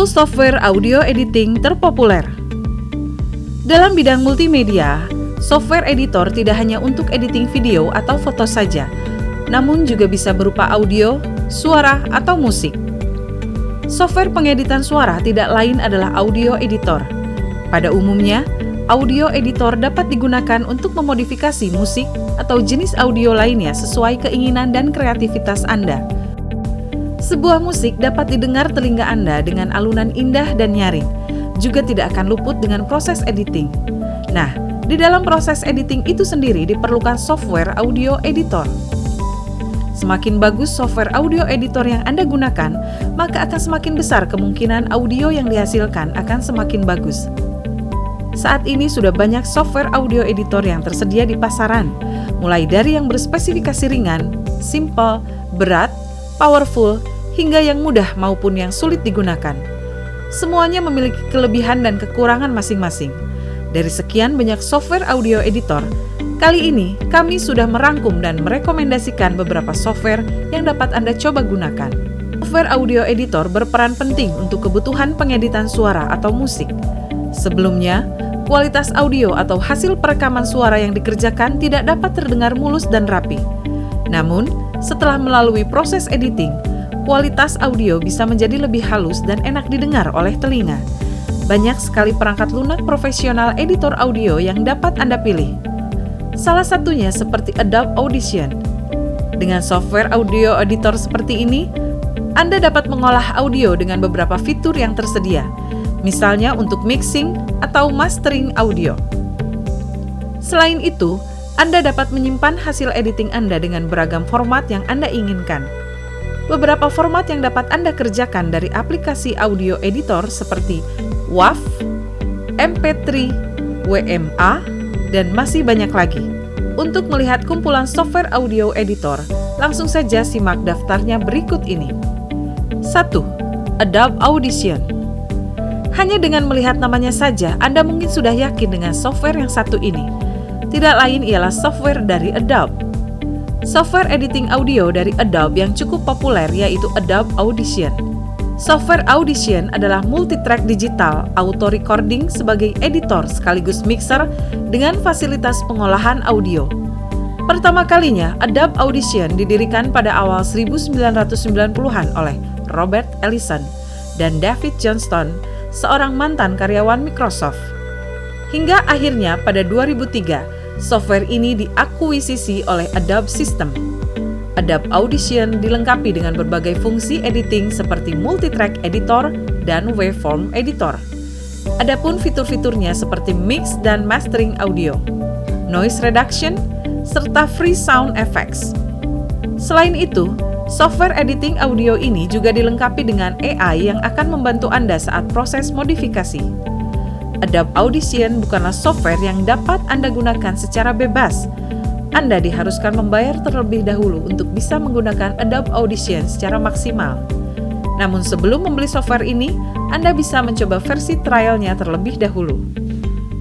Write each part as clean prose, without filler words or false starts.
10 software audio editing terpopuler. Dalam bidang multimedia, software editor tidak hanya untuk editing video atau foto saja, namun juga bisa berupa audio, suara, atau musik. Software pengeditan suara tidak lain adalah audio editor. Pada umumnya, audio editor dapat digunakan untuk memodifikasi musik atau jenis audio lainnya sesuai keinginan dan kreativitas Anda. Sebuah musik dapat didengar telinga Anda dengan alunan indah dan nyaring, juga tidak akan luput dengan proses editing. Nah, di dalam proses editing itu sendiri diperlukan software audio editor. Semakin bagus software audio editor yang Anda gunakan, maka akan semakin besar kemungkinan audio yang dihasilkan akan semakin bagus. Saat ini sudah banyak software audio editor yang tersedia di pasaran, mulai dari yang berspesifikasi ringan, simple, berat, powerful, hingga yang mudah maupun yang sulit digunakan. Semuanya memiliki kelebihan dan kekurangan masing-masing. Dari sekian banyak software audio editor, kali ini kami sudah merangkum dan merekomendasikan beberapa software yang dapat Anda coba gunakan. Software audio editor berperan penting untuk kebutuhan pengeditan suara atau musik. Sebelumnya, kualitas audio atau hasil perekaman suara yang dikerjakan tidak dapat terdengar mulus dan rapi. Namun, setelah melalui proses editing, kualitas audio bisa menjadi lebih halus dan enak didengar oleh telinga. Banyak sekali perangkat lunak profesional editor audio yang dapat Anda pilih. Salah satunya seperti Adobe Audition. Dengan software audio editor seperti ini, Anda dapat mengolah audio dengan beberapa fitur yang tersedia, misalnya untuk mixing atau mastering audio. Selain itu, Anda dapat menyimpan hasil editing Anda dengan beragam format yang Anda inginkan. Beberapa format yang dapat Anda kerjakan dari aplikasi audio editor seperti WAV, MP3, WMA, dan masih banyak lagi. Untuk melihat kumpulan software audio editor, langsung saja simak daftarnya berikut ini. 1. Adobe Audition. Hanya dengan melihat namanya saja, Anda mungkin sudah yakin dengan software yang satu ini. Tidak lain ialah software dari Adobe. Software editing audio dari Adobe yang cukup populer yaitu Adobe Audition. Software Audition adalah multitrack digital auto recording sebagai editor sekaligus mixer dengan fasilitas pengolahan audio. Pertama kalinya, Adobe Audition didirikan pada awal 1990-an oleh Robert Ellison dan David Johnston, seorang mantan karyawan Microsoft. Hingga akhirnya pada 2003, software ini diakuisisi oleh Adobe System. Adobe Audition dilengkapi dengan berbagai fungsi editing seperti multitrack editor dan waveform editor. Adapun fitur-fiturnya seperti mix dan mastering audio, noise reduction, serta free sound effects. Selain itu, software editing audio ini juga dilengkapi dengan AI yang akan membantu Anda saat proses modifikasi. Adobe Audition bukanlah software yang dapat Anda gunakan secara bebas. Anda diharuskan membayar terlebih dahulu untuk bisa menggunakan Adobe Audition secara maksimal. Namun sebelum membeli software ini, Anda bisa mencoba versi trialnya terlebih dahulu.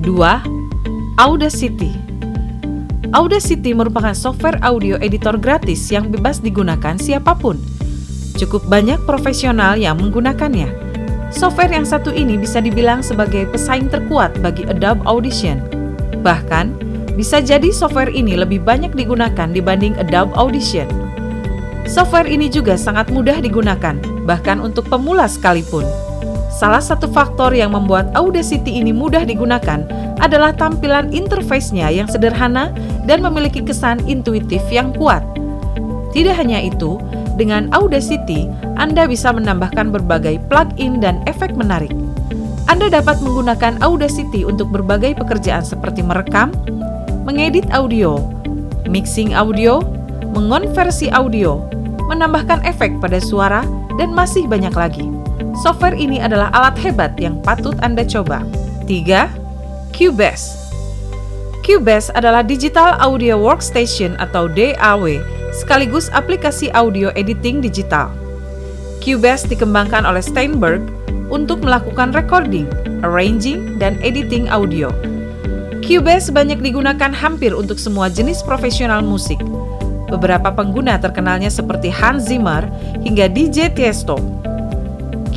2. Audacity. Audacity merupakan software audio editor gratis yang bebas digunakan siapapun. Cukup banyak profesional yang menggunakannya. Software yang satu ini bisa dibilang sebagai pesaing terkuat bagi Adobe Audition. Bahkan, bisa jadi software ini lebih banyak digunakan dibanding Adobe Audition. Software ini juga sangat mudah digunakan, bahkan untuk pemula sekalipun. Salah satu faktor yang membuat Audacity ini mudah digunakan adalah tampilan interface-nya yang sederhana dan memiliki kesan intuitif yang kuat. Tidak hanya itu, dengan Audacity, Anda bisa menambahkan berbagai plugin dan efek menarik. Anda dapat menggunakan Audacity untuk berbagai pekerjaan seperti merekam, mengedit audio, mixing audio, mengonversi audio, menambahkan efek pada suara, dan masih banyak lagi. Software ini adalah alat hebat yang patut Anda coba. 3. Cubase. Cubase adalah Digital Audio Workstation atau DAW, sekaligus aplikasi audio editing digital. Cubase dikembangkan oleh Steinberg untuk melakukan recording, arranging, dan editing audio. Cubase banyak digunakan hampir untuk semua jenis profesional musik. Beberapa pengguna terkenalnya seperti Hans Zimmer hingga DJ Tiesto.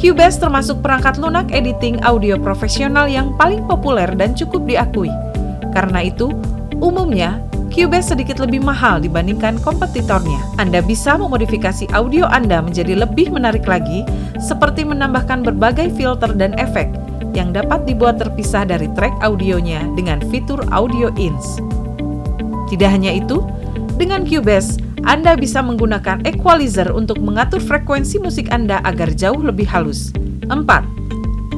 Cubase termasuk perangkat lunak editing audio profesional yang paling populer dan cukup diakui. Karena itu, umumnya Cubase sedikit lebih mahal dibandingkan kompetitornya. Anda bisa memodifikasi audio Anda menjadi lebih menarik lagi, seperti menambahkan berbagai filter dan efek yang dapat dibuat terpisah dari track audionya dengan fitur Audio Ins. Tidak hanya itu, dengan Cubase, Anda bisa menggunakan equalizer untuk mengatur frekuensi musik Anda agar jauh lebih halus. 4.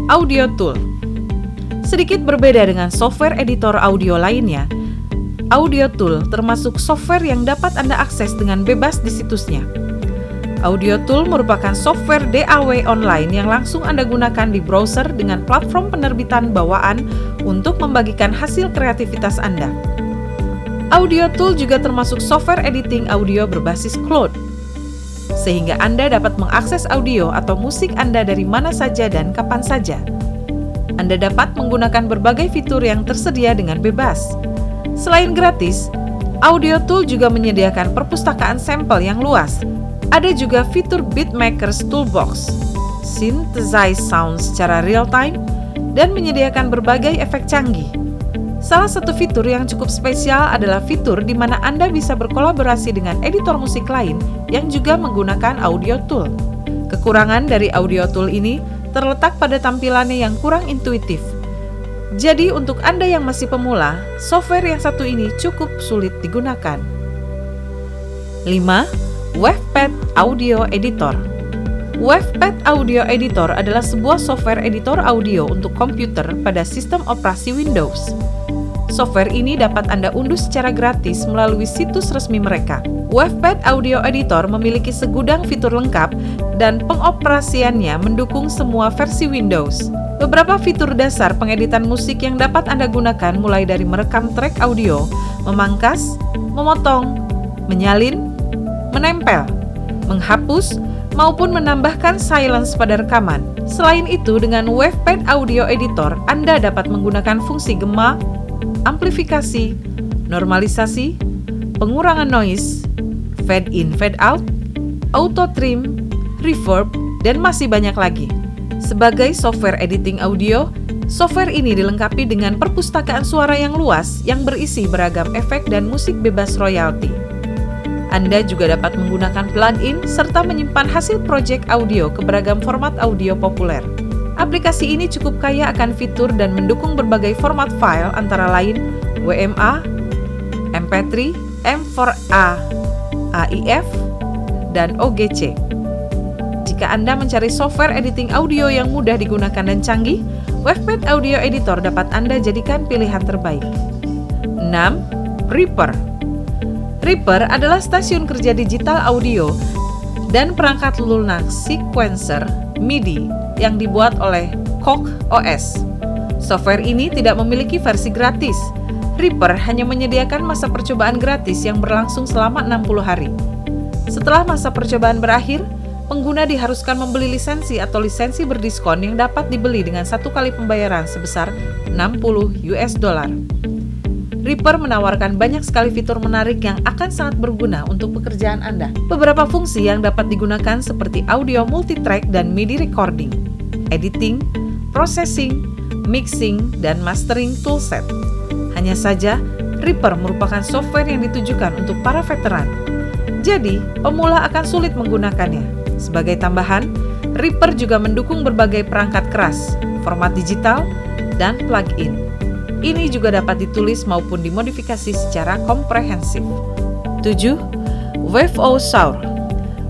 Audio Tool. Sedikit berbeda dengan software editor audio lainnya, Audio Tool termasuk software yang dapat Anda akses dengan bebas di situsnya. Audio Tool merupakan software DAW online yang langsung Anda gunakan di browser dengan platform penerbitan bawaan untuk membagikan hasil kreativitas Anda. Audio Tool juga termasuk software editing audio berbasis cloud, sehingga Anda dapat mengakses audio atau musik Anda dari mana saja dan kapan saja. Anda dapat menggunakan berbagai fitur yang tersedia dengan bebas. Selain gratis, Audio Tool juga menyediakan perpustakaan sampel yang luas. Ada juga fitur Beatmaker's Toolbox, synthesize sound secara real-time, dan menyediakan berbagai efek canggih. Salah satu fitur yang cukup spesial adalah fitur di mana Anda bisa berkolaborasi dengan editor musik lain yang juga menggunakan Audio Tool. Kekurangan dari Audio Tool ini terletak pada tampilannya yang kurang intuitif. Jadi untuk Anda yang masih pemula, software yang satu ini cukup sulit digunakan. 5. Wavepad Audio Editor. Wavepad Audio Editor adalah sebuah software editor audio untuk komputer pada sistem operasi Windows. Software ini dapat Anda unduh secara gratis melalui situs resmi mereka. Wavepad Audio Editor memiliki segudang fitur lengkap dan pengoperasiannya mendukung semua versi Windows. Beberapa fitur dasar pengeditan musik yang dapat Anda gunakan mulai dari merekam track audio, memangkas, memotong, menyalin, menempel, menghapus, maupun menambahkan silence pada rekaman. Selain itu, dengan Wavepad Audio Editor, Anda dapat menggunakan fungsi gema, amplifikasi, normalisasi, pengurangan noise, fade in, fade out, auto trim, reverb, dan masih banyak lagi. Sebagai software editing audio, software ini dilengkapi dengan perpustakaan suara yang luas yang berisi beragam efek dan musik bebas royalti. Anda juga dapat menggunakan plugin serta menyimpan hasil proyek audio ke beragam format audio populer. Aplikasi ini cukup kaya akan fitur dan mendukung berbagai format file antara lain WMA, MP3, M4A, AIF, dan OGC. Jika Anda mencari software editing audio yang mudah digunakan dan canggih, Wavepad Audio Editor dapat Anda jadikan pilihan terbaik. 6. Reaper. Reaper adalah stasiun kerja digital audio dan perangkat lunak sequencer MIDI yang dibuat oleh Coq OS. Software ini tidak memiliki versi gratis. Reaper hanya menyediakan masa percobaan gratis yang berlangsung selama 60 hari. Setelah masa percobaan berakhir, pengguna diharuskan membeli lisensi atau lisensi berdiskon yang dapat dibeli dengan satu kali pembayaran sebesar $60. Reaper menawarkan banyak sekali fitur menarik yang akan sangat berguna untuk pekerjaan Anda. Beberapa fungsi yang dapat digunakan seperti audio multitrack dan MIDI recording, editing, processing, mixing, dan mastering toolset. Hanya saja, Reaper merupakan software yang ditujukan untuk para veteran. Jadi, pemula akan sulit menggunakannya. Sebagai tambahan, Reaper juga mendukung berbagai perangkat keras, format digital, dan plugin. Ini juga dapat ditulis maupun dimodifikasi secara komprehensif. 7. Waveosaur.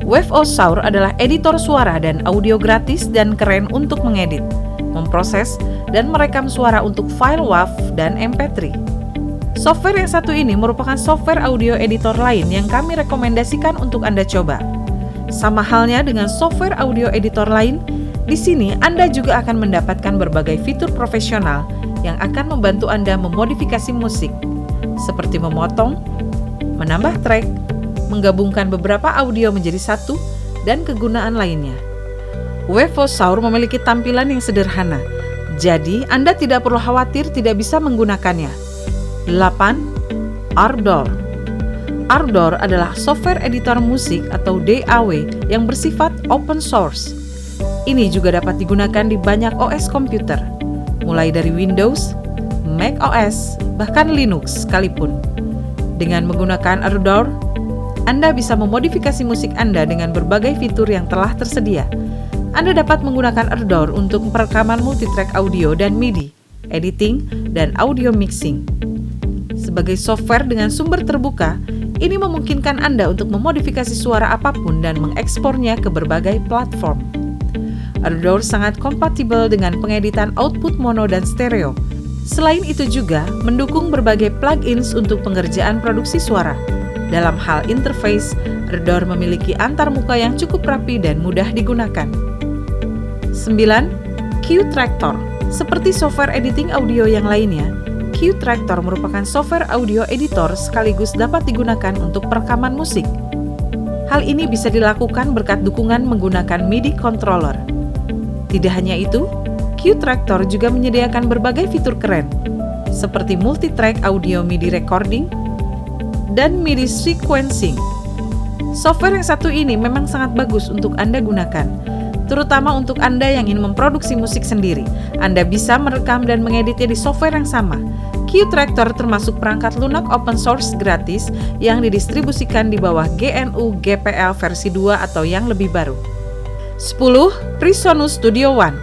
Waveosaur adalah editor suara dan audio gratis dan keren untuk mengedit, memproses, dan merekam suara untuk file WAV dan MP3. Software yang satu ini merupakan software audio editor lain yang kami rekomendasikan untuk Anda coba. Sama halnya dengan software audio editor lain, di sini Anda juga akan mendapatkan berbagai fitur profesional yang akan membantu Anda memodifikasi musik, seperti memotong, menambah track, menggabungkan beberapa audio menjadi satu, dan kegunaan lainnya. Waveosaur memiliki tampilan yang sederhana, jadi Anda tidak perlu khawatir tidak bisa menggunakannya. 8. Ardor. Ardor adalah software editor musik atau DAW yang bersifat open source. Ini juga dapat digunakan di banyak OS komputer, mulai dari Windows, Mac OS, bahkan Linux sekalipun. Dengan menggunakan Ardour, Anda bisa memodifikasi musik Anda dengan berbagai fitur yang telah tersedia. Anda dapat menggunakan Ardour untuk perekaman multitrack audio dan MIDI, editing, dan audio mixing. Sebagai software dengan sumber terbuka, ini memungkinkan Anda untuk memodifikasi suara apapun dan mengekspornya ke berbagai platform. Ardour sangat kompatibel dengan pengeditan output mono dan stereo. Selain itu juga mendukung berbagai plugins untuk pengerjaan produksi suara. Dalam hal interface, Ardour memiliki antarmuka yang cukup rapi dan mudah digunakan. 9. Q-Tractor. Seperti software editing audio yang lainnya, Q-Tractor merupakan software audio editor sekaligus dapat digunakan untuk perekaman musik. Hal ini bisa dilakukan berkat dukungan menggunakan MIDI controller. Tidak hanya itu, Q-Tractor juga menyediakan berbagai fitur keren, seperti multitrack audio MIDI recording dan MIDI sequencing. Software yang satu ini memang sangat bagus untuk Anda gunakan, terutama untuk Anda yang ingin memproduksi musik sendiri. Anda bisa merekam dan mengeditnya di software yang sama. Q-Tractor termasuk perangkat lunak open source gratis yang didistribusikan di bawah GNU GPL versi 2 atau yang lebih baru. 10. Presonus Studio One.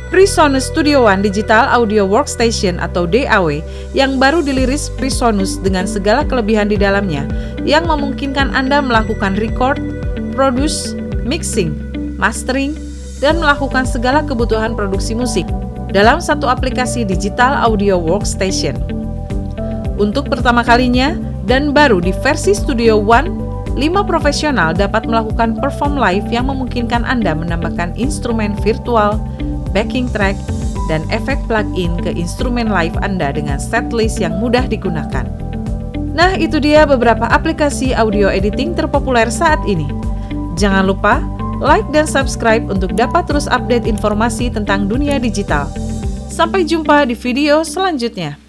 Presonus Studio One Digital Audio Workstation atau DAW yang baru diliris Presonus dengan segala kelebihan di dalamnya yang memungkinkan Anda melakukan record, produce, mixing, mastering, dan melakukan segala kebutuhan produksi musik dalam satu aplikasi digital audio workstation. Untuk pertama kalinya dan baru di versi Studio One, 5 profesional dapat melakukan perform live yang memungkinkan Anda menambahkan instrumen virtual, backing track, dan efek plug-in ke instrumen live Anda dengan setlist yang mudah digunakan. Nah, itu dia beberapa aplikasi audio editing terpopuler saat ini. Jangan lupa like dan subscribe untuk dapat terus update informasi tentang dunia digital. Sampai jumpa di video selanjutnya.